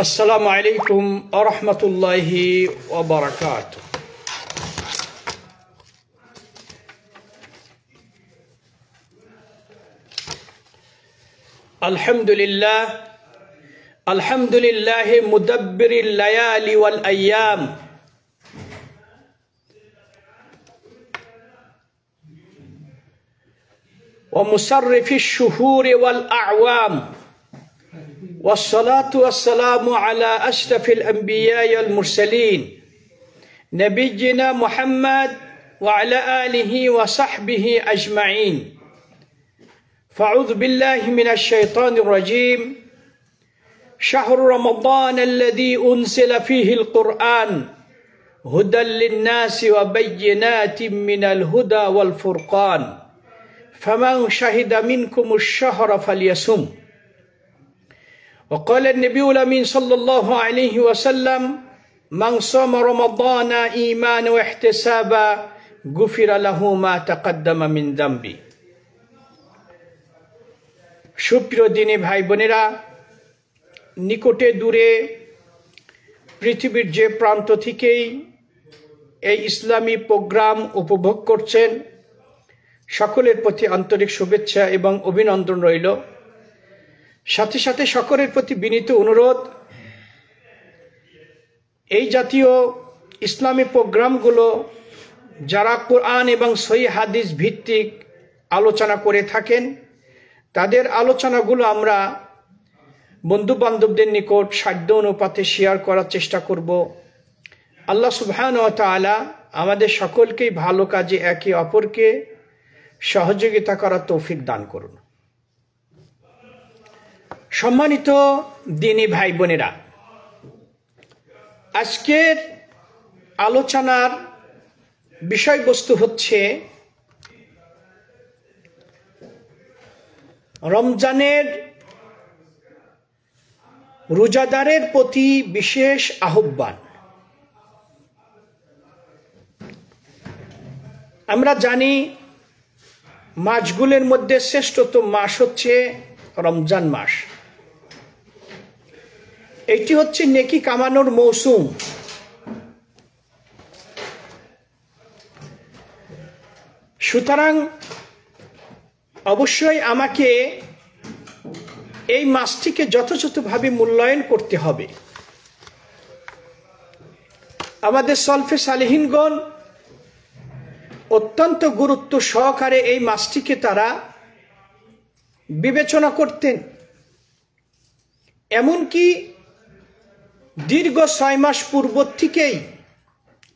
আসসালামু আলাইকুম ওয়া রাহমাতুল্লাহি ওয়া বারাকাতুহু। আলহামদুলিল্লাহ মুদাব্বিরিল লায়ালি ওয়াল আইয়াম ওয়া মুসাররিফিশ শুহুরি ওয়াল আ'ওয়াম والصلاة والسلام على أشرف الأنبياء والمرسلين نبينا محمد وعلى آله وصحبه أجمعين. فأعوذ بالله من الشيطان الرجيم. شهر رمضان الذي أنزل فيه القرآن هدى للناس وبينات من الهدى والفرقان فمن شهد منكم الشهر فليصم. وقال النبي الأمين صلى الله عليه وسلم من صام رمضان إيمانا واحتسابا غفر له ما تقدم من ذنبه. সুপ্রিয় দিনী ভাই বোনেরা, নিকটে দূরে পৃথিবীর যে প্রান্ত থেকেই এই ইসলামী প্রোগ্রাম উপভোগ করছেন, সকলের প্রতি আন্তরিক শুভেচ্ছা এবং অভিনন্দন রইল। সাথে সাথে সকলের প্রতি বিনীত অনুরোধ, এই জাতীয় ইসলামী প্রোগ্রামগুলো যারা কোরআন এবং সহিহ হাদিস ভিত্তিক আলোচনা করে থাকেন, তাদের আলোচনাগুলো আমরা বন্ধু বান্ধবদের নিকট সাধ্য অনুপাতে শেয়ার করার চেষ্টা করব। আল্লাহ সুবহানাহু ওয়া তাআলা আমাদের সকলকেই ভালো কাজে একে অপরকে সহযোগিতা করার তৌফিক দান করুন। সম্মানিত দিনী ভাই বোনেরা, আজকের আলোচনার বিষয়বস্তু হচ্ছে রমজানের রোজাদারের প্রতি বিশেষ আহ্বান। আমরা জানি মাসগুলোর মধ্যে শ্রেষ্ঠতম মাস হচ্ছে রমজান মাস। এটি হচ্ছে নেকি কামানোর মৌসুম। সুতরাং অবশ্যই আমাকে এই মাসটিকে যথাযথভাবে মূল্যায়ন করতে হবে। আমাদের সলফে সালেহিনগণ অত্যন্ত গুরুত্ব সহকারে এই মাসটিকে তারা বিবেচনা করতেন। এমনকি দীর্ঘ 6 মাস পূর্ব থেকেই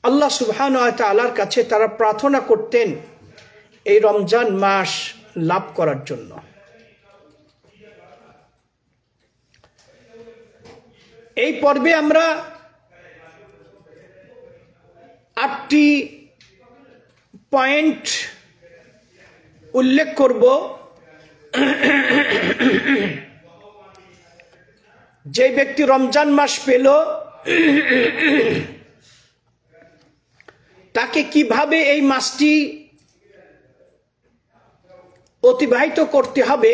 আল্লাহ সুবহানাহু ওয়া তাআলার কাছে তারা প্রার্থনা করতেন এই রমজান মাস লাভ করার জন্য। এই পর্বে আমরা 8টি পয়েন্ট উল্লেখ করব, যে ব্যক্তি রমজান মাস পেল তাকে কিভাবে এই মাসটি অতিবাহিত করতে হবে,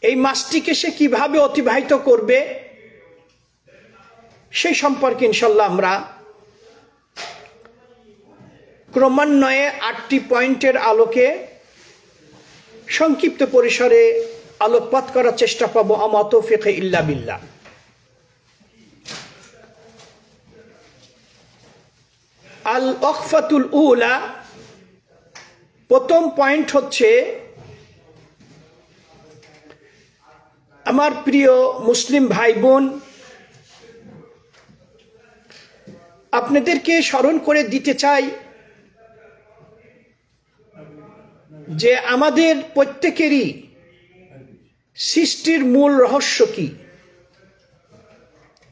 এই মাসটিকে সে কিভাবে অতিবাহিত করবে, সেই সম্পর্কে ইনশাল্লাহ আমরা ক্রমান্বয়ে 8টি পয়েন্টের আলোকে সংক্ষিপ্ত পরিসরে আলোকপাত করার চেষ্টা পাবো। আমা তৌফিক ইল্লা বিল্লাহ। আল ওয়াকফাতুল উলা, প্রথম পয়েন্ট হচ্ছে, আমার প্রিয় মুসলিম ভাই বোন, আপনাদেরকে স্মরণ করে দিতে চাই যে আমাদের প্রত্যেকেরই সৃষ্টির মূল রহস্য কি,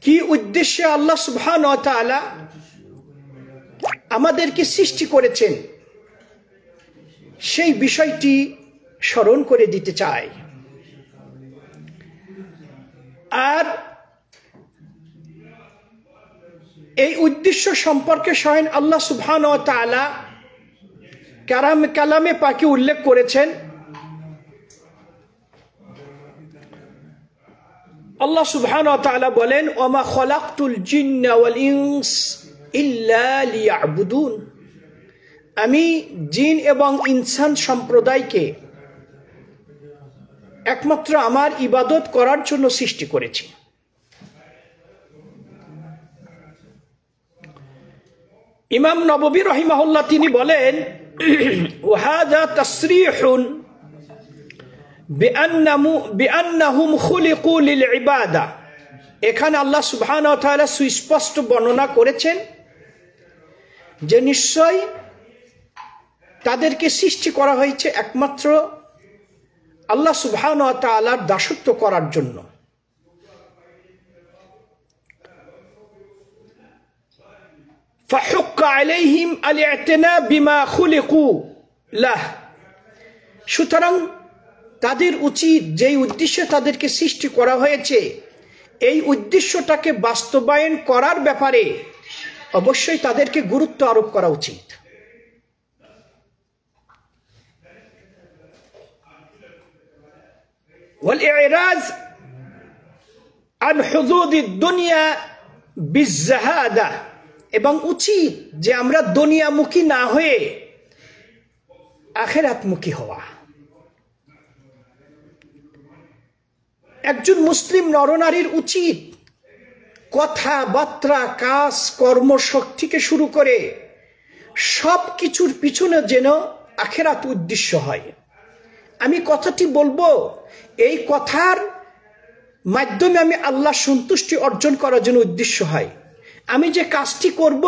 কি উদ্দেশ্যে আল্লাহ সুবহানাহু ওয়া তাআলা আমাদেরকে সৃষ্টি করেছেন, সেই বিষয়টি স্মরণ করে দিতে চাই। আর এই উদ্দেশ্য সম্পর্কে স্বয়ং আল্লাহ সুবহানাহু ওয়া তাআলা কালামে পাকে উল্লেখ করেছেন আল্লাহ সুবহানাহু ওয়া তাআলা বলেন, ওমা খলাকতুল জিন্না ওয়াল ইনস ইল্লা লিয়াবুদুন, আমি জিন এবং ইনসান সম্প্রদায়কে একমাত্র আমার ইবাদত করার জন্য সৃষ্টি করেছি। ইমাম নববী রাহিমাহুল্লাহ তিনি বলেন, ওয়াহাদা তাসরিহুন বিআন্নাহুম খুলিকু লিল ইবাদা, এখানে আল্লাহ সুবহানাহু ওয়া তাআলা সুস্পষ্ট বর্ণনা করেছেন যে নিশ্চয় তাদেরকে সৃষ্টি করা হয়েছে একমাত্র আল্লাহ সুবহানাহু ওয়া তাআলার দাসত্ব করার জন্য। ফাহুক্কা আলাইহিম আল-ই'তিনা বিমা খুলিকু লাহ, সুতরাং তাদের উচিত যেই উদ্দেশ্যে তাদেরকে সৃষ্টি করা হয়েছে এই উদ্দেশ্যটাকে বাস্তবায়ন করার ব্যাপারে অবশ্যই তাদেরকে গুরুত্ব আরোপ করা উচিত। ওয়াল ইরাজ আন হুদুদিদ দুনিয়া বিজ্জাহাদা, এবং উচিত যে আমরা দুনিয়ামুখী না হয়ে আখিরাতমুখী হওয়া। একজন মুসলিম নরনারীর উচিত কথাবার্তা, কাজ, কর্মশক্তি থেকে শুরু করে সব কিছুর পিছনে যেন আখিরাত উদ্দেশ্য হয়। আমি কথাটি বলবো, এই কথার মাধ্যমে আমি আল্লাহ সন্তুষ্টি অর্জন করার জন্য উদ্দেশ্য হয়। আমি যে কাজটি করব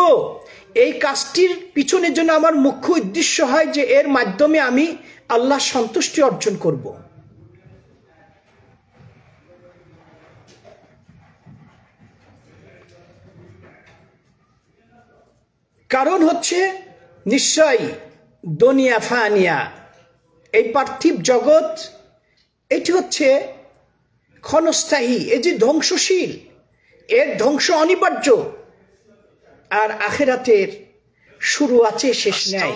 এই কাজটির পিছনে যেন আমার মুখ্য উদ্দেশ্য হয় যে এর মাধ্যমে আমি আল্লাহ সন্তুষ্টি অর্জন করব। কারণ হচ্ছে নিশ্চয় দুনিয়া ফানিয়া, এই পার্থিব জগৎ এটি হচ্ছে ক্ষণস্থায়ী, এই যে ধ্বংসশীল, এর ধ্বংস অনিবার্য, আর আখিরাতের শুরু আছে শেষ নাই।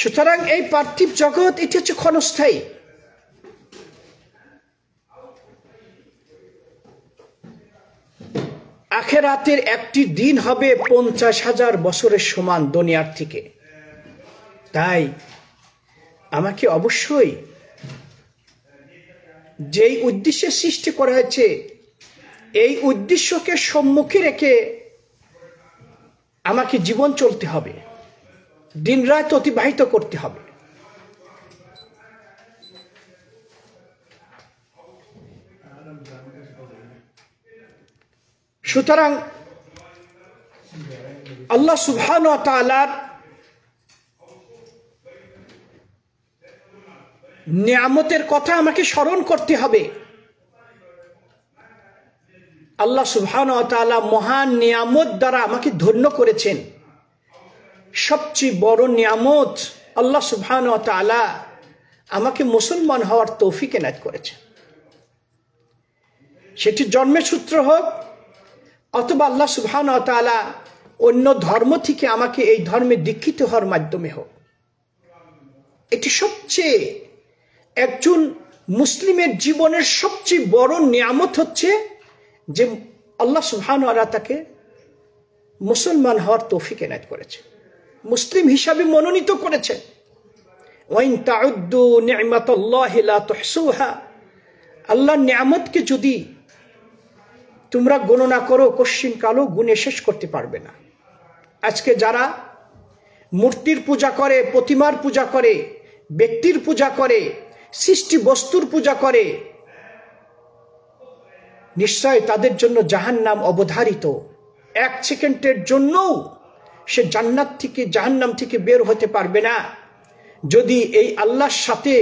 সুতরাং এই পার্থিব জগৎ এটি হচ্ছে ক্ষণস্থায়ী। আখিরাতের একটি দিন হবে 50,000 বছরের সমান দুনিয়ার থেকে। তাই আমাকে অবশ্যই যেই উদ্দেশ্যে সৃষ্টি করা হয়েছে এই উদ্দেশ্যকে সম্মুখে রেখে আমাকে জীবন চলতে হবে, দিনরাত অতিবাহিত করতে হবে। সুতরাং আল্লাহ সুবহানাহু ওয়া তাআলার নিয়ামতের কথা আমাকে স্মরণ করতে হবে। আল্লাহ সুবহানাহু ওয়া তাআলা মহান নিয়ামত দ্বারা আমাকে ধন্য করেছেন। সবচেয়ে বড় নিয়ামত আল্লাহ সুবহানাহু ওয়া তাআলা আমাকে মুসলমান হওয়ার তৌফিক এনায়েত করেছেন। সেটি জন্মের সূত্র হোক অথবা আল্লাহ সুবহানাহু ওয়া তাআলা অন্য ধর্ম থেকে আমাকে এই ধর্মে দীক্ষিত হওয়ার মাধ্যমে হোক। এটি সবচেয়ে একজন মুসলিমের জীবনের সবচেয়ে বড় নিয়ামত হচ্ছে যে আল্লাহ সুবহানাহু ওয়া তাআলা তাকে মুসলমান হওয়ার তৌফিক এনায়েত করেছে, মুসলিম হিসাবে মনোনীত করেছেন। ওয়াইন তাউদ্দু নি'মাতাল্লাহি লা তুহসুহা, আল্লাহর নিয়ামতকে যদি তোমরা গণনা করো কশিন কালো গুণে শেষ করতে পারবে না। আজকে যারা মূর্তির পূজা করে, প্রতিমার পূজা করে, ব্যক্তির পূজা করে, সৃষ্টি বস্তুর পূজা করে, নিশ্চয় তাদের জন্য জাহান্নাম অবধারিত। 1 সেকেন্ডের জন্যও সে জান্নাত থেকে জাহান্নাম থেকে বের হতে পারবে না যদি এই আল্লাহর সাথে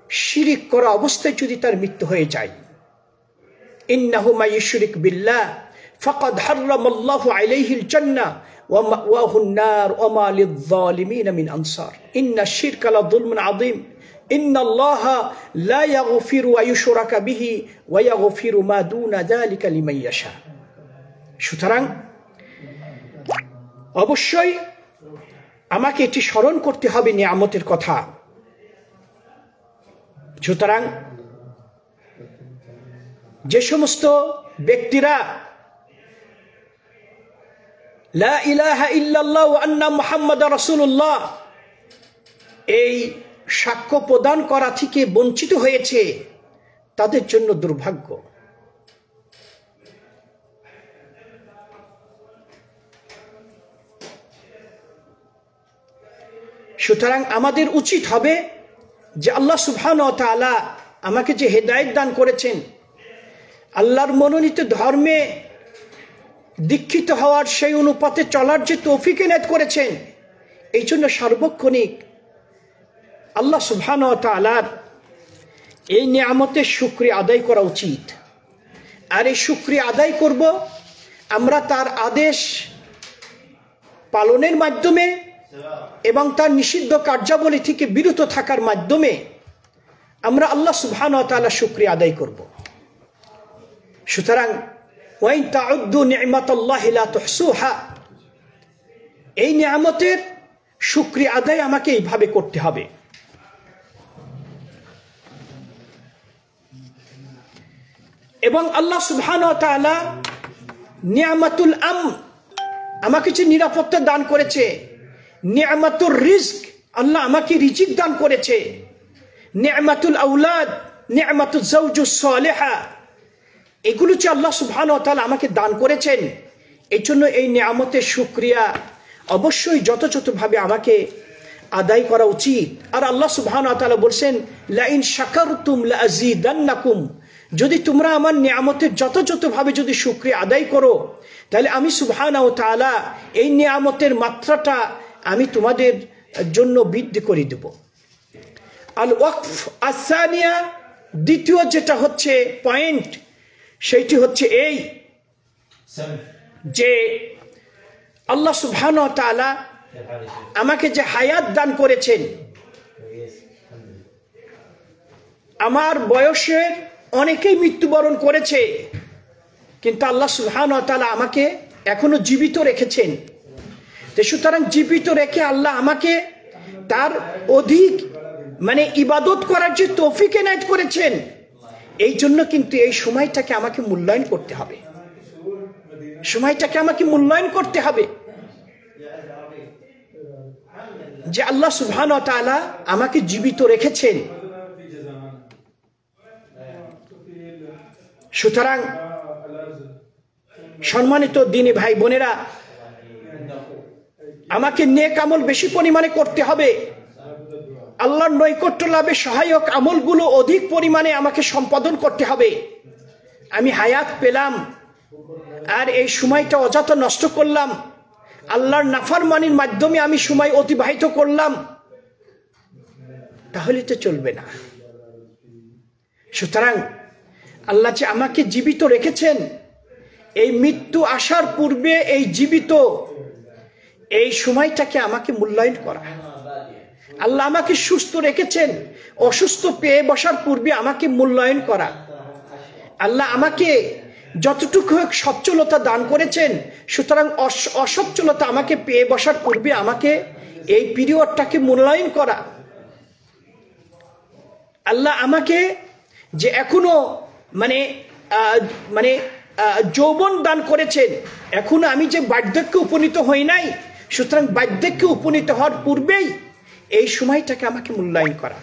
শিরিক করা অবস্থায় যদি তার মৃত্যু হয়ে যায়। ইন্নাহু মান ইউশরিক বিল্লাহ ফাকাদ হারামাল্লাহু আলাইহিল জান্নাহ ওয়া মাওয়াহুন নার ওয়া মা লিয-যালিমিন মিন আনসার ইন্নাশ শিরকা লাযুলমুন আযীম ইন্নাল্লাহা লা ইয়াগফিরু আন ইউশরাকা বিহি ওয়া ইয়াগফিরু মা দুনা যালিকা লিমান ইয়াশা। সুতরাং অবশ্যই আমাকে এটি স্মরণ করতে হবে নিয়ামতের কথা। সুতরাং যে সমস্ত ব্যক্তিরা লা ইলাহা ইল্লাল্লাহ ওয়া আন্না মুহাম্মাদুর রাসূলুল্লাহ এই সাক্ষ্য প্রদান করা থেকে বঞ্চিত হয়েছে, তাদের জন্য দুর্ভাগ্য। সুতরাং আমাদের উচিত হবে যে আল্লাহ সুবহানাহু ওয়া তাআলা আমাকে যে হেদায়েত দান করেছেন, আল্লাহর মনোনীত ধর্মে দীক্ষিত হওয়ার সেই অনুপাতে চলার যে তৌফিক এনায়েত করেছেন, এই জন্য সার্বক্ষণিক আল্লাহ সুবহানাহু ওয়া তাআলার এই নিয়ামতের শুকরিয়া আদায় করা উচিত। আর এই শুকরিয়া আদায় করব আমরা তার আদেশ পালনের মাধ্যমে এবং তার নিষিদ্ধ কার্যাবলী থেকে বিরত থাকার মাধ্যমে আমরা আল্লাহ সুবহানাহু ওয়া তাআলার শুকরিয়া আদায় করব। সুতরাং ওয়া ইন তাউদ্দু নি'মাতাল্লাহি লা তুহসুহা, এই নিয়ামতের শুকরিয়া আদায় আমাকে এইভাবে করতে হবে। এবং আল্লাহ সুবহানাহু ওয়া তাআলা নিয়ামাতুল আমাকে যে নিরাপত্তা দান করেছে, নিয়ামাতুর রিজক আল্লাহ আমাকে রিজিক দান করেছে, নিয়ামাতুল আওলাদ, নিয়ামাতুল যাওজুস সালিহা, এগুলো যে আল্লাহ সুবহানাহু ওয়া তাআলা আমাকে দান করেছেন, এই জন্য এই নিয়ামতের শুকরিয়া অবশ্যই যথাযথভাবে আমাকে আদায় করা উচিত। আর আল্লাহ সুবহানাহু ওয়া তাআলা বলছেন লা ইন শাকারতুম লা আযীদান্নাকুম, যদি তোমরা আমার নিয়ামতের যথাযথভাবে যদি শুকরিয়া আদায় করো, তাহলে আমি সুবহানাহু ওয়া তাআলা এই নিয়ামতের মাত্রাটা আমি তোমাদের জন্য বৃদ্ধি করে দেব। আল ওয়াকফ আসানিয়া, দ্বিতীয় যেটা হচ্ছে পয়েন্ট, সেইটি হচ্ছে এই যে আল্লাহ সুবহানাহু ওয়া তাআলা আমাকে যে হায়াত দান করেছেন, আমার বয়সের অনেকেই মৃত্যুবরণ করেছে, কিন্তু আল্লাহ সুবহানাহু ওয়া তাআলা আমাকে এখনো জীবিত রেখেছেন। সুতরাং জীবিত রেখে আল্লাহ আমাকে তার অধিক ইবাদত করার যে তৌফিক এনায়েত করেছেন, এই জন্য কিন্তু এই সময়টাকে আমাকে মূল্যায়ন করতে হবে, সময়টাকে আমাকে মূল্যায়ন করতে হবে যে আল্লাহ সুবহানাহু ওয়া তাআলা আমাকে জীবিত রেখেছেন। সুতরাং সম্মানিত দ্বীনী ভাই বোনেরা, আমাকে নেক আমল বেশি পরিমাণে করতে হবে, আল্লাহর নৈকট্য লাভে সহায়ক আমলগুলো অধিক পরিমাণে আমাকে সম্পাদন করতে হবে। আমি হায়াত পেলাম আর এই সময়টা অযথা নষ্ট করলাম, আল্লাহর নাফরমানির মাধ্যমে আমি সময় অতিবাহিত করলাম, তাহলে তো চলবে না। সুতরাং আল্লাহ যে আমাকে জীবিত রেখেছেন, এই মৃত্যু আসার পূর্বে এই জীবিত এই সময়টাকে আমাকে মূল্যায়ন করা। আল্লাহ আমাকে সুস্থ রেখেছেন, অসুস্থ পেয়ে বসার পূর্বে আমাকে মূল্যায়ন করা। আল্লাহ আমাকে যতটুকু সচ্ছলতা দান করেছেন, সুতরাং অসচ্ছলতা আমাকে পেয়ে বসার পূর্বে আমাকে এই পিরিয়ডটাকে মূল্যায়ন করা। আল্লাহ আমাকে যে এখনো যৌবন দান করেছেন, এখনো আমি যে বার্ধক্যে উপনীত হই নাই, সুতরাং বার্ধক্যে উপনীত হওয়ার পূর্বেই এই সময়টাকে আমাকে মূল্যায়ন করা।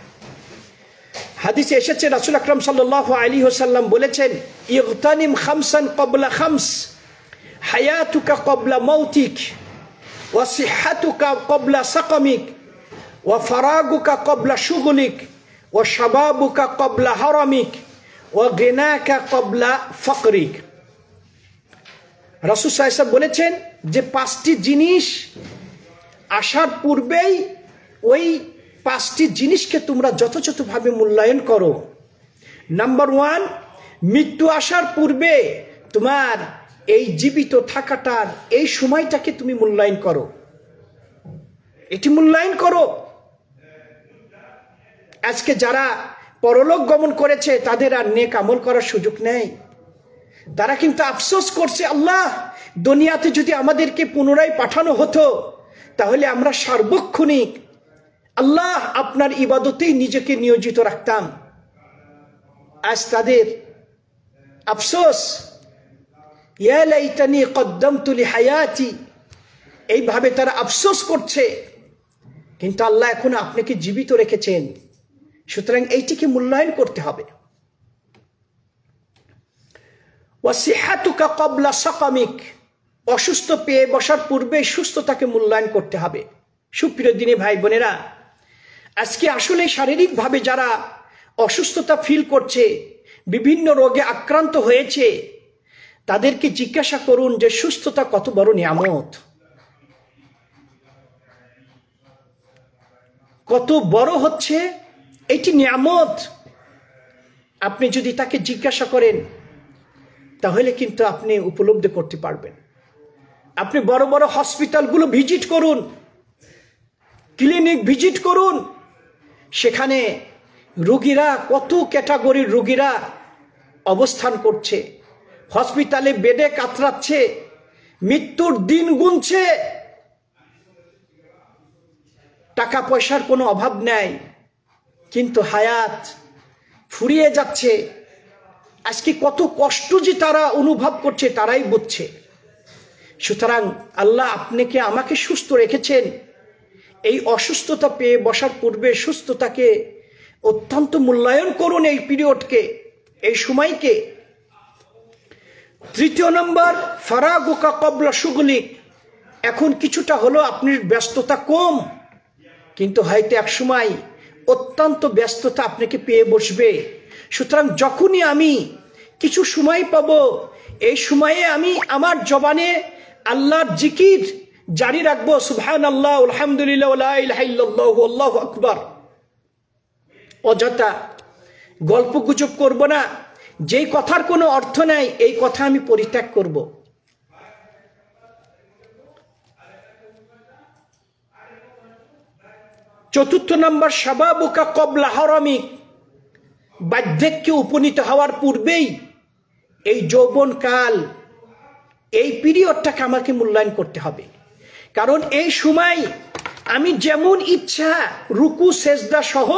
হাদিসে এসেছে রাসূল আকরাম সাল্লাল্লাহু আলাইহি ওয়াসাল্লাম বলেছেন, ইগতানিম খামসান ক্বাবলা খামস, হায়াতুকা ক্বাবলা মাউতিক, ওয়া সিহহাতুকা ক্বাবলা সাকামিক, ওয়া ফারাগুকা ক্বাবলা শুগলিক, ওয়া শাবাবুকা ক্বাবলা হারামিক, ওয়া গিনাকা ক্বাবলা ফাকরিক। রাসূল সাল্লাল্লাহু আলাইহি ওয়াসাল্লাম বলেছেন যে পাঁচটি জিনিস আসার পূর্বেই ওই পাঁচটি জিনিসকে তোমরা যথাযথভাবে মূল্যায়ন করো। নাম্বার 1, মৃত্যু আসার পূর্বে তোমার এই জীবিত থাকাটার এই সময়টাকে তুমি মূল্যায়ন করো, এটি মূল্যায়ন করো। আজকে যারা পরলোক গমন করেছে তাদের আর নেক আমল করার সুযোগ নেই, তারা কিন্তু আফসোস করছে, আল্লাহ দুনিয়াতে যদি আমাদেরকে পুনরায় পাঠানো হতো, তাহলে আমরা সার্বক্ষণিক আল্লাহ আপনার ইবাদতেই নিজেকে নিয়োজিত রাখতাম, আজ তাদের আফসোস, ইয়া লাইতানি কদ্দামতু লিহায়াতি, এইভাবে তারা আফসোস করছে। কিন্তু আল্লাহ এখন আপনাকে জীবিত রেখেছেন, সুতরাং এইটিকে মূল্যায়ন করতে হবে। ওয়াসিহাতুকা ক্বাবলা সাকামিক, অসুস্থ পেয়ে বসার পূর্বে সুস্থতাকে মূল্যায়ন করতে হবে। সুপ্রিয় দিনী ভাই বোনেরা, আজকে আসলে শারীরিকভাবে যারা অসুস্থতা ফিল করছে, বিভিন্ন রোগে আক্রান্ত হয়েছে, তাদেরকে জিজ্ঞাসা করুন যে সুস্থতা কত বড় নিয়ামত, কত বড় হচ্ছে এটি নিয়ামত। আপনি যদি তাকে জিজ্ঞাসা করেন তাহলে কিন্তু আপনি উপলব্ধি করতে পারবেন। আপনি বড় বড় হসপিটালগুলো ভিজিট করুন, ক্লিনিক ভিজিট করুন, সেখানে রোগীরা, কত ক্যাটাগরির রোগীরা অবস্থান করছে, হসপিটালে বেডে কাতরাচ্ছে, মৃত্যুর দিন গুনছে। টাকা পয়সার কোনো অভাব নেই, কিন্তু হায়াত ফুরিয়ে যাচ্ছে। আজকে কত কষ্ট যে তারা অনুভব করছে তারাই বুঝছে। সুতরাং আল্লাহ আপনাকে আমাকে সুস্থ রেখেছেন, এই অসুস্থতা পেয়ে বসার পূর্বে সুস্থতাকে অত্যন্ত মূল্যায়ন করুন, এই পিরিয়ডকে, এই সময়কে। তৃতীয় নম্বর, ফারাগুকা ক্বাবলা শুগলিক, এখন কিছুটা হলো আপনার ব্যস্ততা কম, কিন্তু হয়তো এক সময় অত্যন্ত ব্যস্ততা আপনাকে পেয়ে বসবে। সুতরাং যখনই আমি কিছু সময় পাবো, এই সময়ে আমি আমার জবানে আল্লাহর জিকির জারি রাখবো, সুবহানাল্লাহ, আলহামদুলিল্লাহ, লা ইলাহা ইল্লাল্লাহ, আল্লাহু আকবার। অযথা গল্প গুজব করব না, যেই কথার কোনো অর্থ নাই এই কথা আমি পরিত্যাগ করব। চতুর্থ নম্বর, শাবাবুকা ক্বাবলা হারামিক, বার্ধক্যে উপনীত হওয়ার পূর্বেই এই যৌবনকাল, এই পিরিয়ডটাকে আমাকে মূল্যায়ন করতে হবে। কারণ এই সময় আমি যেমন ইচ্ছা রুকু সেজদা সহ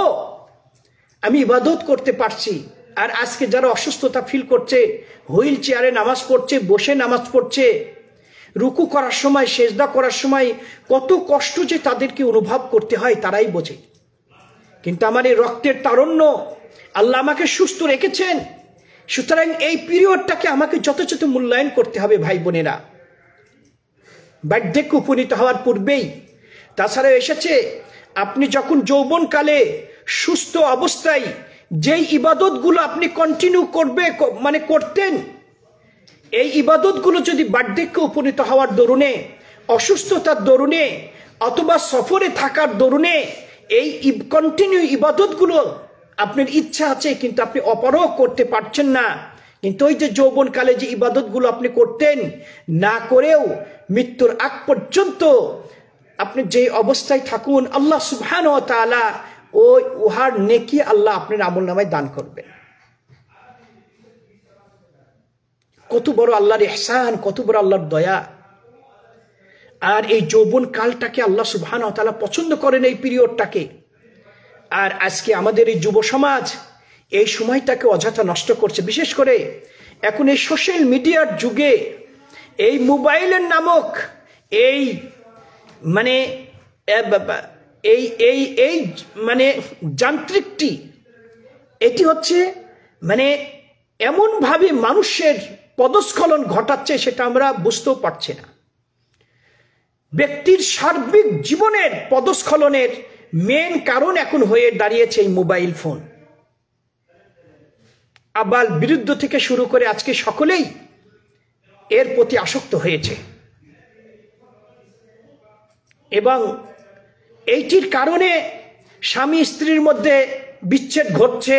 আমি ইবাদত করতে পারছি। আর আজকে যারা অসুস্থতা ফিল করছে, হুইল চেয়ারে নামাজ পড়ছে, বসে নামাজ পড়ছে, রুকু করার সময়, সেজদা করার সময় কত কষ্ট যে তাদেরকে অনুভব করতে হয় তারাই বোঝে। কিন্তু আমার এই রক্তের তারুণ্য, আল্লাহ আমাকে সুস্থ রেখেছেন, সুতরাং এই পিরিয়ডটাকে আমাকে যথাযথ মূল্যায়ন করতে হবে ভাই বোনেরা, বার্ধক্যে উপনীত হওয়ার পূর্বেই। তাছাড়া এসেছে, আপনি যখন যৌবনকালে সুস্থ অবস্থায় যেই ইবাদতগুলো আপনি কন্টিনিউ করতেন, এই ইবাদতগুলো যদি বার্ধক্যে উপনীত হওয়ার দরুনে, অসুস্থতার দরুনে, অথবা সফরে থাকার দরুনে এই কন্টিনিউ ইবাদতগুলো আপনার ইচ্ছা আছে কিন্তু আপনি অপারগ করতে পারছেন না, কিন্তু ওই যে যৌবনকালে যে ইবাদতগুলো আপনি করতেন, না করেও মৃত্যুর আগ পর্যন্ত আপনি যে অবস্থায় থাকুন, আল্লাহ সুবহানাহু ওয়া তাআলা ওই উহার নেকি আল্লাহ আপনার আমলনামায় দান করবেন। কত বড় আল্লাহর ইহসান, কত বড় আল্লাহর দয়া। আর এই যৌবন কালটাকে আল্লাহ সুবহানাহু ওয়া তাআলা পছন্দ করেন, এই পিরিয়ডটাকে। আর আজকে আমাদের এই যুব সমাজ এই সময়টাকে অযথা নষ্ট করছে। বিশেষ করে এখন এই সোশ্যাল মিডিয়ার যুগে এই মোবাইলের নামক এই মানে এই মানে যান্ত্রিকটি, এটি হচ্ছে মানে এমনভাবে মানুষের পদস্খলন ঘটাচ্ছে সেটা আমরা বুঝতেও পারছি না। ব্যক্তির সার্বিক জীবনের পদস্খলনের মেন কারণ এখন হয়ে দাঁড়িয়েছে এই মোবাইল ফোন। আবাল বিরুদ্ধ থেকে শুরু করে আজকে সকলেই এর প্রতি আসক্ত হয়েছে, এবং এইটির কারণে স্বামী স্ত্রীর মধ্যে বিচ্ছেদ ঘটছে,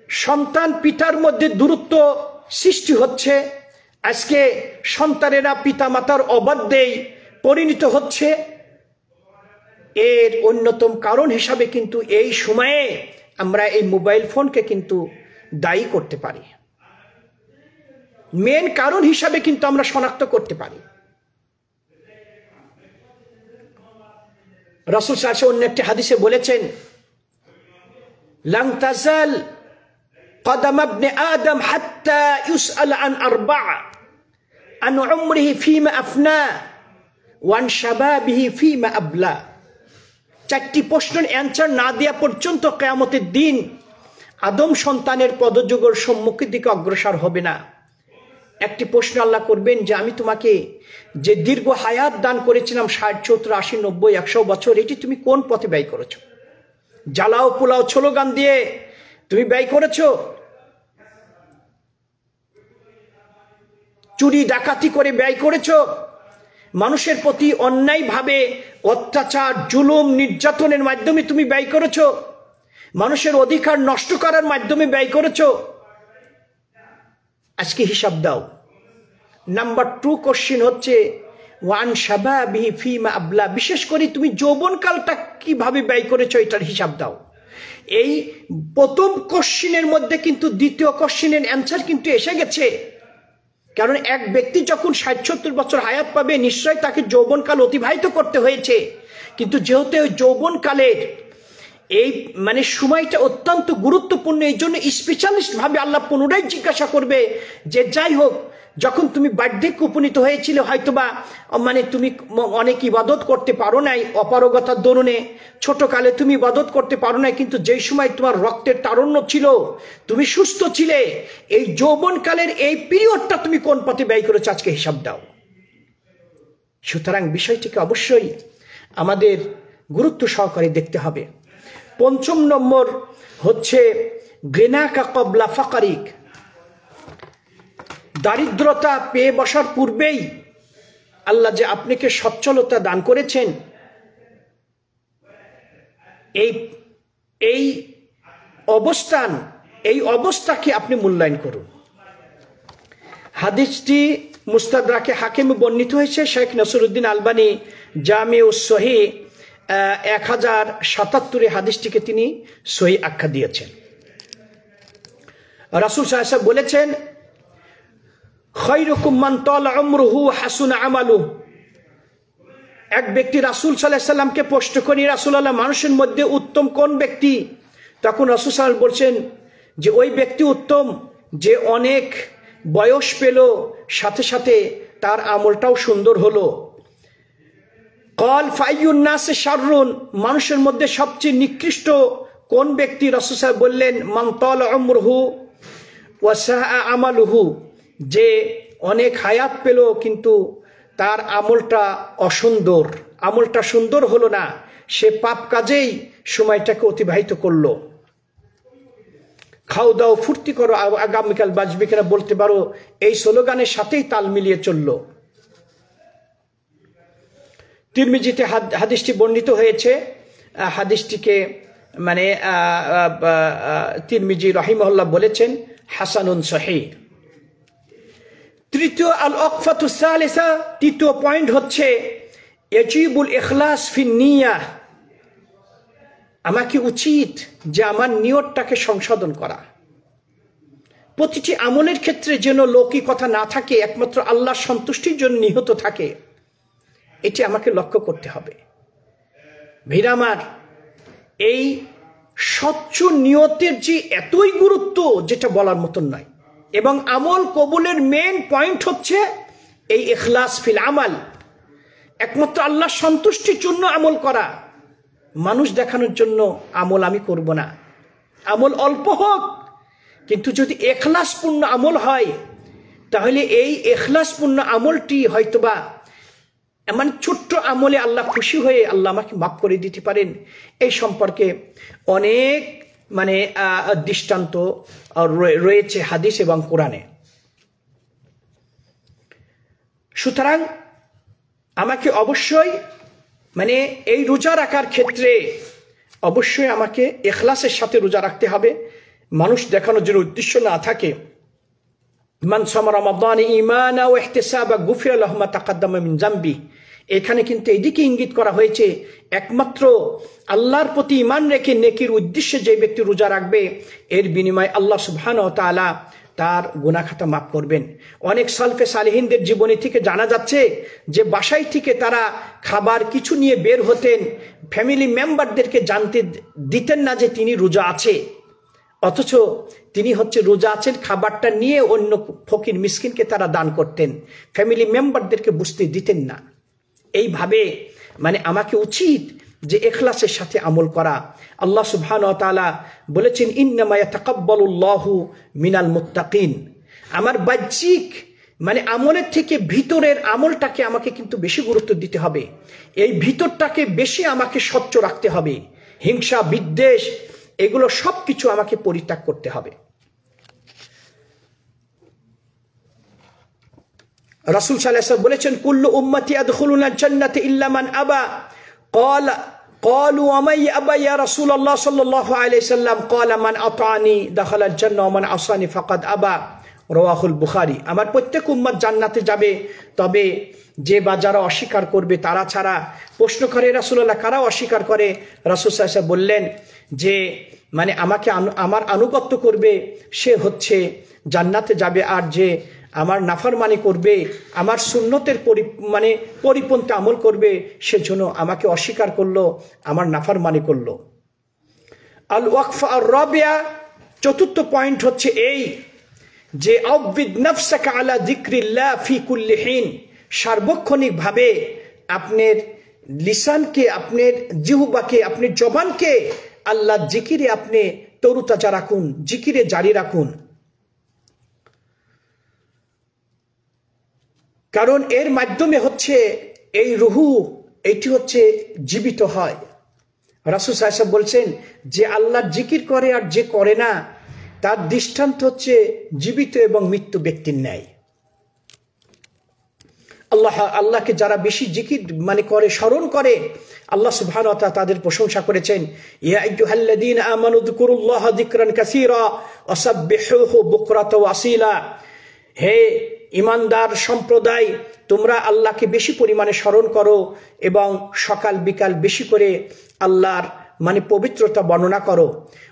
সন্তান পিতার মধ্যে দূরত্ব সৃষ্টি হচ্ছে, আজকে সন্তানেরা পিতা মাতার অবাধ্যেই পরিণত হচ্ছে। এর অন্যতম কারণ হিসাবে কিন্তু এই সময়ে আমরা এই মোবাইল ফোনকে কিন্তু দায়ী করতে পারি, মেন কারণ হিসাবে কিন্তু আমরা শনাক্ত করতে পারি। রাসূল সাল্লাল্লাহু আলাইহি ওয়াসাল্লাম অন্য একটি হাদিসে বলেছেন, লান তাজাল قدم ابن آدم حتى يسأل عن أربع عن عمره فيما أفناه وعن شبابه فيما أبلى। চারটি প্রশ্নের অ্যান্সার না দেওয়া পর্যন্ত কিয়ামতের দিন আদম সন্তানের পদযুগের সম্মুখের দিকে অগ্রসর হবে না। একটি প্রশ্ন আল্লাহ করবেন যে আমি তোমাকে যে দীর্ঘ হায়াত দান করেছিলাম 60, 70, 80, 90, 100 বছর, এটি তুমি কোন পথে ব্যয় করেছো? জ্বালাও পোলাও স্লোগান দিয়ে তুমি ব্যয় করেছো? চুরি ডাকাতি করে ব্যয় করেছো? মানুষের প্রতি অন্যায়ভাবে অত্যাচার, জুলুম, নির্যাতনের মাধ্যমে তুমি ব্যয় করেছো? মানুষের অধিকার নষ্ট করার মাধ্যমে ব্যয় করেছো? আজকে হিসাব দাও। নাম্বার 2 কোশ্চেন হচ্ছে ওয়ান শাবাবিহি ফিমা আবলা, বিশেষ করে তুমি যৌবনকালটা কিভাবে ব্যয় করেছো এটার হিসাব দাও। এই প্রথম কোশ্চেনের মধ্যে কিন্তু দ্বিতীয় কোশ্চেনের অ্যান্সার কিন্তু এসে গেছে। কারণ এক ব্যক্তি যখন 60-70 বছর হায়াত পাবে নিশ্চয় তাকে যৌবনকাল অতিবাহিত করতে হয়েছে, কিন্তু যেহেতু ওই যৌবনকালের এই মানে সময়টা অত্যন্ত গুরুত্বপূর্ণ, এই জন্য স্পেশালিস্ট ভাবে আল্লাহ পুনরায় জিজ্ঞাসা করবে যে যাই হোক, যখন তুমি বার্ধক্যে উপনীত হয়েছিলে হয়তোবা মানে তুমি অনেক ইবাদত করতে পারো নাই, অপারগতার দরুনে ছোটকালে তুমি ইবাদত করতে পারো নাই, কিন্তু যেই সময় তোমার রক্তের তারুণ্য ছিল, তুমি সুস্থ ছিলে, এই যৌবনকালের এই পিরিয়ডটা তুমি কোন পথে ব্যয় করেছো আজকে হিসাব দাও। সুতরাং বিষয়টিকে অবশ্যই আমাদের গুরুত্ব সহকারে দেখতে হবে। 5 নম্বর হচ্ছে গিনাকা ক্বাবলা ফাকরিক, দারিদ্রতা পেয়ে বসার পূর্বেই আল্লাহ যে আপনাকে সচ্ছলতা দান করেছেন, এই অবস্থাকে আপনি মূল্যায়ন করুন। হাদিসটি মুস্তাদরাকে হাকিমে বর্ণিত হয়েছে। শেখ নসরুদ্দিন আলবানী জামিউস সহিহ 1077 হাদিসটিকে তিনি সহিহ আখ্যা দিয়েছেন। রাসূল সাল্লাল্লাহু আলাইহি ওয়াসাল্লাম বলেছেন, খায়রুকুম মান তালা উমরুহু হাসুনা আমালুহু। এক ব্যক্তি রাসূল সাল্লাল্লাহু আলাইহি ওয়াসাল্লামকে প্রশ্ন করি, রাসূলুল্লাহ মানুষের মধ্যে উত্তম কোন ব্যক্তি? তখন রাসূল সাল্লাল্লাহু আলাইহি ওয়াসাল্লাম বলছেন যে ওই ব্যক্তি উত্তম যে অনেক বয়স পেল, সাথে সাথে তার আমলটাও সুন্দর হলো। কল ফাইয়ুন নাসে শাররুন, মানুষের মধ্যে সবচেয়ে নিকৃষ্ট কোন ব্যক্তি? রাসূল সাল্লাল্লাহু আলাইহি ওয়াসাল্লাম বললেন মান তালা উমরুহু ওয়া সাআ আমালুহু, যে অনেক হায়াত পেল কিন্তু তার আমলটা অসুন্দর, আমলটা সুন্দর হলো না, সে পাপ কাজেই সময়টাকে অতিবাহিত করলো। খাও দাও ফুর্তি করো, আগামীকাল বাঁচবে কিনা বলতে পারো, এই স্লোগানের সাথেই তাল মিলিয়ে চললো। তিরমিজিতে হাদিসটি বর্ণিত হয়েছে। হাদিসটিকে মানে তিরমিজি রাহিমাহুল্লাহ বলেছেন হাসানুন সহিহ। তৃতীয় আল ওয়াকফাতু সালিসা, তৃতীয় পয়েন্ট হচ্ছে ইয়াজিবুল ইখলাস ফিন নিয়াহ, আমাকে উচিত যে আমার নিয়তটাকে সংশোধন করা। প্রতিটি আমলের ক্ষেত্রে যেন লৌকিকতা না থাকে, একমাত্র আল্লাহর সন্তুষ্টির জন্য নিহত থাকে, এটি আমাকে লক্ষ্য করতে হবে। ভাইরা আমার, এই স্বচ্ছ নিয়তের যে এতই গুরুত্ব যেটা বলার মতন নয়, এবং আমল কবুলের মেন পয়েন্ট হচ্ছে এই ইখলাস ফিল আমাল, একমাত্র আল্লাহর সন্তুষ্টির জন্য আমল করা। মানুষ দেখানোর জন্য আমল আমি করব না, আমল অল্প হোক কিন্তু যদি ইখলাসপূর্ণ আমল হয়, তাহলে এই ইখলাসপূর্ণ আমলটি হয়তোবা এমন ছোট্ট আমলে আল্লাহ খুশি হয়ে আল্লাহ আমাকে মাফ করে দিতে পারেন। এই সম্পর্কে অনেক মানে দৃষ্টান্ত রয়েছে হাদিস এবং কোরআনে। সুতরাং আমাকে অবশ্যই মানে এই রোজা রাখার ক্ষেত্রে অবশ্যই আমাকে ইখলাসের সাথে রোজা রাখতে হবে, মানুষ দেখানোর জন্য উদ্দেশ্য না থাকে। মান সামা রমাদান ঈমানা ওয়া ইহতিসাবা গুফিরা লাহু মা তাকাদ্দামা মিন যামবি, এখানে কিন্তু এদিকে ইঙ্গিত করা হয়েছে একমাত্র আল্লাহর প্রতি ঈমান রেখে নেকির উদ্দেশ্যে যে ব্যক্তি রোজা রাখবে এর বিনিময়ে আল্লাহ সুবহানাহু ওয়া তাআলা তার গুনাহ খাতা মাফ করবেন। অনেক সালফে সালেহিনদের জীবনী থেকে জানা যাচ্ছে যে বাসায় থেকে তারা খাবার কিছু নিয়ে বের হতেন, ফ্যামিলি মেম্বারদেরকে জানতে দিতেন না যে তিনি রোজা আছে। অথচ তিনি হচ্ছে রোজা আছেন, খাবারটা নিয়ে অন্য ফকির মিসকিনকে তারা দান করতেন, ফ্যামিলি মেম্বারদেরকে বুঝতে দিতেন না। এইভাবে মানে আমাকে উচিত যে ইখলাসের সাথে আমল করা। আল্লাহ সুবহানাহু ওয়া তাআলা বলেছেন, ইন্নামা ইয়াতাকাব্বালুল্লাহু মিনাল মুত্তাকিন। আমার বাহ্যিক মানে আমলের থেকে ভিতরের আমলটাকে আমাকে কিন্তু বেশি গুরুত্ব দিতে হবে। এই ভিতরটাকে বেশি আমাকে স্বচ্ছ রাখতে হবে। হিংসা, বিদ্বেষ, এগুলো সবকিছু আমাকে পরিত্যাগ করতে হবে। রাসূল সাল্লাল্লাহু আলাইহি ওয়াসাল্লাম বলেছেন, কুল্লু উম্মতি ইয়াদখুলুনাল জান্নাতা ইল্লা মান আবা। قالوا ومن يأبى يا رسول الله صلى الله عليه وسلم قال من أطاعني دخل الجنة ومن عصاني فقد أبى রাওয়াহুল বুখারী। আমার প্রত্যেক উম্মত জান্নাতে যাবে, তবে যে বা যারা অস্বীকার করবে তারা ছাড়া। প্রশ্ন করে, রাসূলুল্লাহ কারা অস্বীকার করে? রাসূল সাল্লাল্লাহু আলাইহি ওয়াসাল্লাম বললেন যে মানে আমাকে আমার আনুগত্য করবে সে হচ্ছে জান্নাতে যাবে, আর যে আমার নাফরমানি করবে, আমার সুন্নতের পরিপন্থী আমল করবে, সেজন্য আমাকে অস্বীকার করলো, আমার নাফরমানি করলো। আল ওয়াকফা আর রাবিয়া, চতুর্থ পয়েন্ট হচ্ছে এই যে আউবিদ নাফসাকা আলা যিকরিল্লাহ ফি কুল্লি হিন। সার্বক্ষণিকভাবে আপনার লিসানকে, আপনার জিহ্বাকে, আপনার জবানকে আল্লাহর জিকিরে আপনি তরুতাজা রাখুন, জিকিরে জারি রাখুন। কারণ এর মাধ্যমে হচ্ছে এই রুহু, এটি হচ্ছে জীবিত হয়। রাসূল সাল্লাল্লাহু আলাইহি ওয়াসাল্লাম বলছেন যে আল্লাহর জিকির করে আর যে করে না, তার দৃষ্টান্ত হচ্ছে জীবিত এবং মৃত্যু ব্যক্তির ন্যায়। আল্লাহকে যারা বেশি জিকির করে, স্মরণ করে, আল্লাহ সুবহানাহু ওয়া তাআলা তাদের প্রশংসা করেছেন, ইয়া আইয়ুহাল্লাযীনা আমানু যিকুরুল্লাহা যিকরান কাসীরা ওয়া সাব্বিহুহু বুকরাতাও ওয়া আসীলা। হে ইমানদার সম্প্রদায়, তোমরা আল্লাহকে বেশি পরিমাণে স্মরণ করো এবং সকাল বিকাল বেশি করে আল্লাহর পবিত্রতা বর্ণনা করো।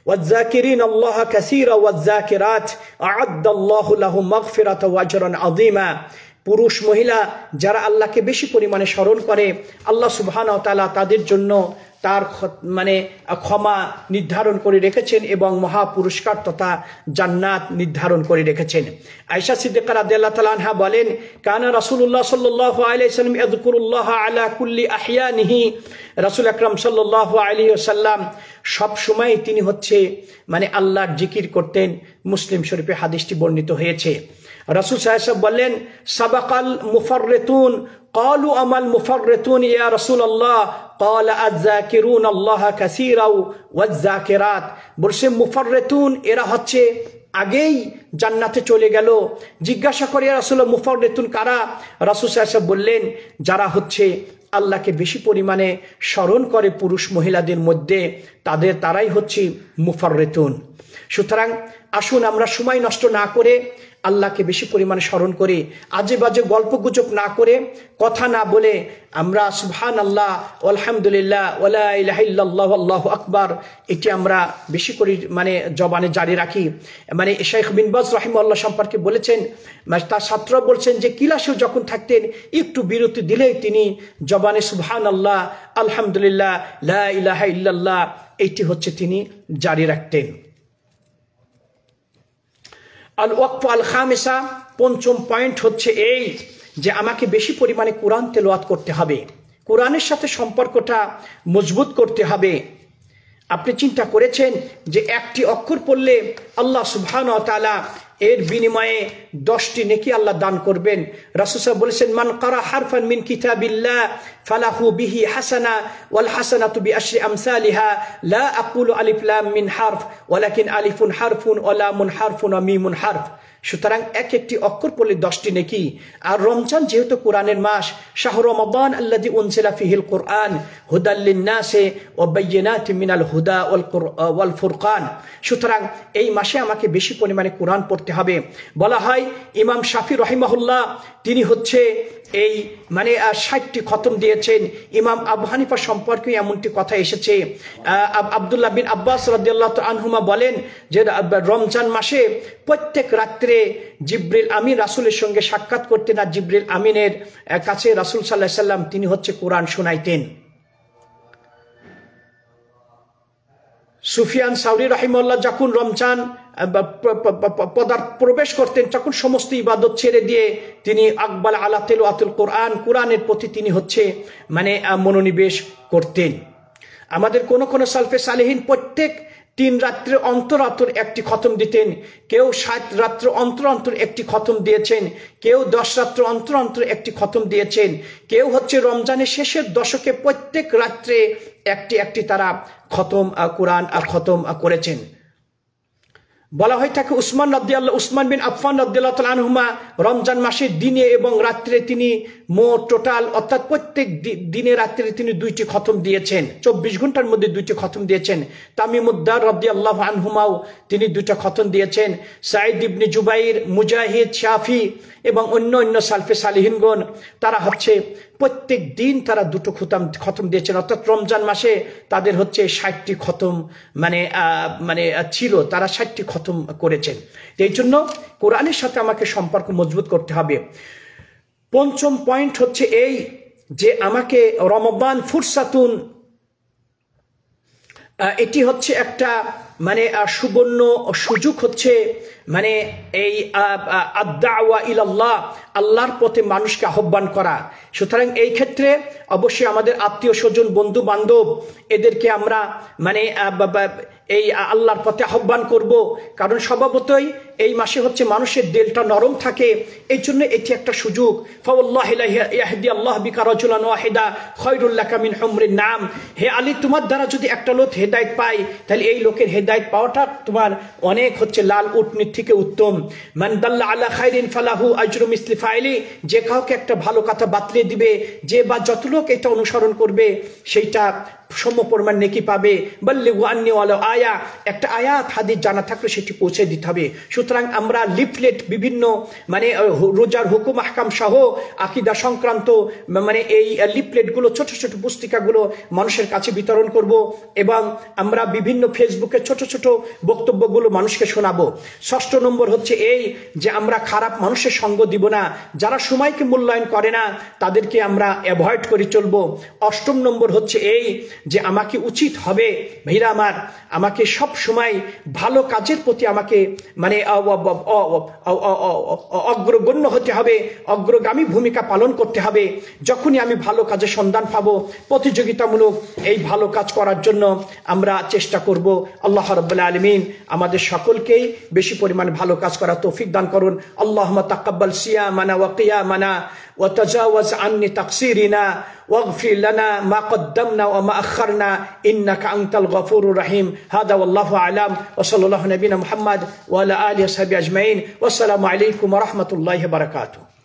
ওয়াজ্জাকিরিন আল্লাহ কাসীরা ওয়াজ্জাকিরাত আ'আদ্দাল্লাহু লাহুম মাগফিরাতাও ওয়া আজরান আযীমা। পুরুষ মহিলা যারা আল্লাহকে বেশি পরিমাণে স্মরণ করে, আল্লাহ সুবহানাহু ওয়া তাআলা তাদের জন্য তার ক্ষমা নির্ধারণ করে রেখেছেন এবং মহা পুরস্কার তথা জান্নাত নির্ধারণ করে রেখেছেন। আয়েশা সিদ্দিকা রাদিয়াল্লাহু তাআলা আনহা বলেন, কানা রাসূলুল্লাহ সাল্লাল্লাহু আলাইহি ওয়াসাল্লাম ইয়াযকুরুল্লাহ আলা কুল্লি আহইয়ানিহি। রাসূল আকরাম সাল্লাল্লাহু আলাইহি ওয়াসাল্লাম সব সময় তিনি হচ্ছে আল্লাহর জিকির করতেন। মুসলিম শরীফে হাদিসটি বর্ণিত হয়েছে। রাসূল সাল্লাল্লাহু আলাইহি ওয়াসাল্লাম বললেন, সাবাকাল মুফাররিতুন। ক্বালু আমাল মুফাররিতুন ইয়া রাসূলুল্লাহ? ক্বালা আয-যাকিরুনাল্লাহা কাসীরা ওয়াজ-যাকিরাত। বলছে মুফাররিতুন এরা হচ্ছে আগেই জান্নাতে চলে গেল। জিজ্ঞাসা করে, ইয়া রাসূলুল্লাহ মুফাররিতুন কারা? রাসূল সাল্লাল্লাহু আলাইহি ওয়াসাল্লাম বললেন, যারা হচ্ছে আল্লাহকে বেশি পরিমাণে স্মরণ করে পুরুষ মহিলাদের মধ্যে, তারাই হচ্ছে মুফাররিতুন। সুতরাং আসুন আমরা সময় নষ্ট না করে আল্লাহকে বেশি পরিমাণে স্মরণ করে, আজে বাজে গল্প গুজব না করে, কথা না বলে আমরা সুবহানাল্লাহ, আলহামদুলিল্লাহ, ওয়ালা ইলাহা ইল্লাল্লাহু আল্লাহু আকবার, এটি আমরা বেশি করে জবানে জারি রাখি। শাইখ বিন বাজ রাহিমাহুল্লাহ সম্পর্কে বলেছেন, তার ছাত্ররা বলছেন যে ক্লাসেও যখন থাকতেন একটু বিরতি দিলেই তিনি জবানে সুবহানাল্লাহ, আলহামদুলিল্লাহ, লা ইলাহা ইল্লাল্লাহ, এইটি হচ্ছে তিনি জারি রাখতেন। আল ওয়াকফ আল খামিসা, পঞ্চম পয়েন্ট হচ্ছে এই যে আমাকে বেশি পরিমাণে কোরআন তেলাওয়াত করতে হবে, কোরআনের সাথে সম্পর্কটা মজবুত করতে হবে। আপনি চিন্তা করেছেন যে একটি অক্ষর পড়লে আল্লাহ সুবহানাহু ওয়া তাআলা এর বিনিময়ে 10টি নেকি আল্লাহ দান করবেন। রাসূল সাল্লাল্লাহু বলেছেন, মান কারা হারফান মিন কিতাবিল্লাহ ফালাহু বিহি হাসানা ওয়াল হাসানাতু বিআশরি আমসালিহা লা আকুলু আলিফ লাম মিন হারফ ওয়ালাকিন আলিফুন হারফুন ওয়া লামুন হারফুন ওয়া মিমুন হারফ। সুতরাং এক একটি অক্ষর পড়লে 10টি নেকি। আর রমজান যেহেতু কোরআনের মাস, শাহরু রমাদান আল্লাযী উনজিলা ফীহিল কুরআন হুদাল লিন-নাসি ওয়া বায়্যিনাতিন মিনাল হুদা ওয়াল ফুরকান। সুতরাং এই মাসে আমাকে বেশি পরিমাণে কোরআন পড়তে হবে। বলা হয় ইমাম শাফি রাহিমাহুল্লাহ তিনি হচ্ছে এই 60টি খতম দিয়েছেন। ইমাম আবু হানিফা সম্পর্কে এমনটি কথা এসেছে। আব্দুল্লাহ বিন আব্বাস রাদিয়াল্লাহু তাআলা আনহুমা বলেন যে রমজান মাসে প্রত্যেক রাত্রে জিবরিল আমিন রাসূলের সঙ্গে সাক্ষাৎ করতেন, আর জিবরিল আমিনের কাছে রাসূল সাল্লাল্লাহু আলাইহি সাল্লাম তিনি হচ্ছে কোরআন শোনাইতেন। সুফিয়ান সাউরি রাহিমাহুল্লাহ যখন রমজান প্রবেশ করতেন তখন সমস্ত ইবাদত ছেড়ে দিয়ে তিনি আকবাল আলা তিলাওয়াতুল কোরআন, কোরআনের প্রতি তিনি মনোনিবেশ করতেন। আমাদের কোন কোন সালফে সালেহিন প্রত্যেক 3 রাত্রে অন্তর অন্তর একটি খতম দিতেন, কেউ 7 রাত্র অন্তর অন্তর একটি খতম দিয়েছেন, কেউ 10 রাত্র অন্তর অন্তর একটি খতম দিয়েছেন, কেউ রমজানের শেষের দশকে প্রত্যেক রাত্রে একটি তারা খতম কোরআন খতম করেছেন। বলা হয় থাকে উসমান বিন আফফান রাদিয়াল্লাহু তাআলা আনহুমা রমজান মাসের দিনে এবং রাত্রে তিনি মোট টোটাল অর্থাৎ প্রত্যেক দিনে রাত্রে তিনি 2টি খতম দিয়েছেন, 24 ঘন্টার মধ্যে 2টি খতম দিয়েছেন। তামিমুদ্দার রাদিয়াল্লাহু আনহুমাও তিনি 2টা খতম দিয়েছেন। সাঈদ ইবনে জুবাইর, মুজাহিদ, শাফি এবং অন্য সালফে সালিহিনগণ তারা প্রত্যেক দিন তারা 2টো খতম দিয়েছেন, অর্থাৎ রমজান মাসে তাদের 60টি খতম ছিল, তারা 60টি খতম করেছেন। এই জন্য কোরআনের সাথে আমাকে সম্পর্ক মজবুত করতে হবে। পঞ্চম পয়েন্ট এই যে আমাকে রমাদান ফুরসাতুন, এটি একটা সুবর্ণ সুযোগ, এই আদ-দাওয়া ইলাল্লাহ, আল্লাহর পথে মানুষকে আহ্বান করা। সুতরাং এই ক্ষেত্রে অবশ্যই আমাদের আত্মীয় স্বজন, বন্ধু বান্ধব এদেরকে আমরা এই আল্লাহর পথে আহ্বান করব, কারণ স্বভাবতই এই মাসে মানুষের দিলটা নরম থাকে। এই জন্য এটি একটা সুযোগ। ফাওয়াল্লাহি লা ইয়াহদি আল্লাহ বিকা রাজুলান ওয়াহিদা খায়রুল লাকা মিন হুমরিন নাম। হে আলী, তোমার দ্বারা যদি একটা লোক হেদায়েত পায়, তাহলে এই লোকের হেদায়েত পাওয়াটা তোমার অনেক লাল উটনির থেকে উত্তম। মান দাল্লা আলা খায়রিন ফালাহু আজরু মিসলি ফাইলি, যে কাউকে একটা ভালো কথা বাতলে দিবে, যে বা যত লোক এটা অনুসরণ করবে সেইটা সমপরিমাণ নেকি পাবে। বাল্লিগু আন্নি ওয়ালাউ আয়া, একটা আয়াত হাদিস জানা থাকলে সেটি পৌঁছে দিতে হবে। সুতরাং আমরা লিফলেট, বিভিন্ন রোজার হুকুম আহকাম সহ আকীদা সংক্রান্ত এই লিফলেটগুলো, ছোট ছোট পুস্তিকাগুলো মানুষের কাছে বিতরণ করব এবং আমরা বিভিন্ন ফেসবুকে ছোট ছোট বক্তব্যগুলো মানুষকে শোনাবো। 6 নম্বর এই যে আমরা খারাপ মানুষের সঙ্গ দিব না, যারা সময়কে মূল্যায়ন করে না তাদেরকে আমরা অ্যাভয়েড করে চলবো। 8 নম্বর এই যে আমাকে উচিত হবে, ভাইরা আমার, আমাকে সব সময় ভালো কাজের প্রতি আমাকে অগ্রগণ্য হতে হবে, অগ্রগামী ভূমিকা পালন করতে হবে। যখনই আমি ভালো কাজের সন্ধান পাবো, প্রতিযোগিতামূলক এই ভালো কাজ করার জন্য আমরা চেষ্টা করব। আল্লাহ রাব্বুল আলামিন আমাদের সকলকেই বেশি পরিমাণে ভালো কাজ করার তৌফিক দান করুন। আল্লাহুম্মা তাকাব্বাল সিয়ামানা ওয়া কিয়ামানা وتجاوز عني تقصيرنا واغفر لنا ما قدمنا وما أخرنا إنك أنت الغفور الرحيم. هذا والله أعلم، وصلى الله على نبينا محمد وعلى آله وصحبه أجمعين، والسلام عليكم ورحمة الله وبركاته.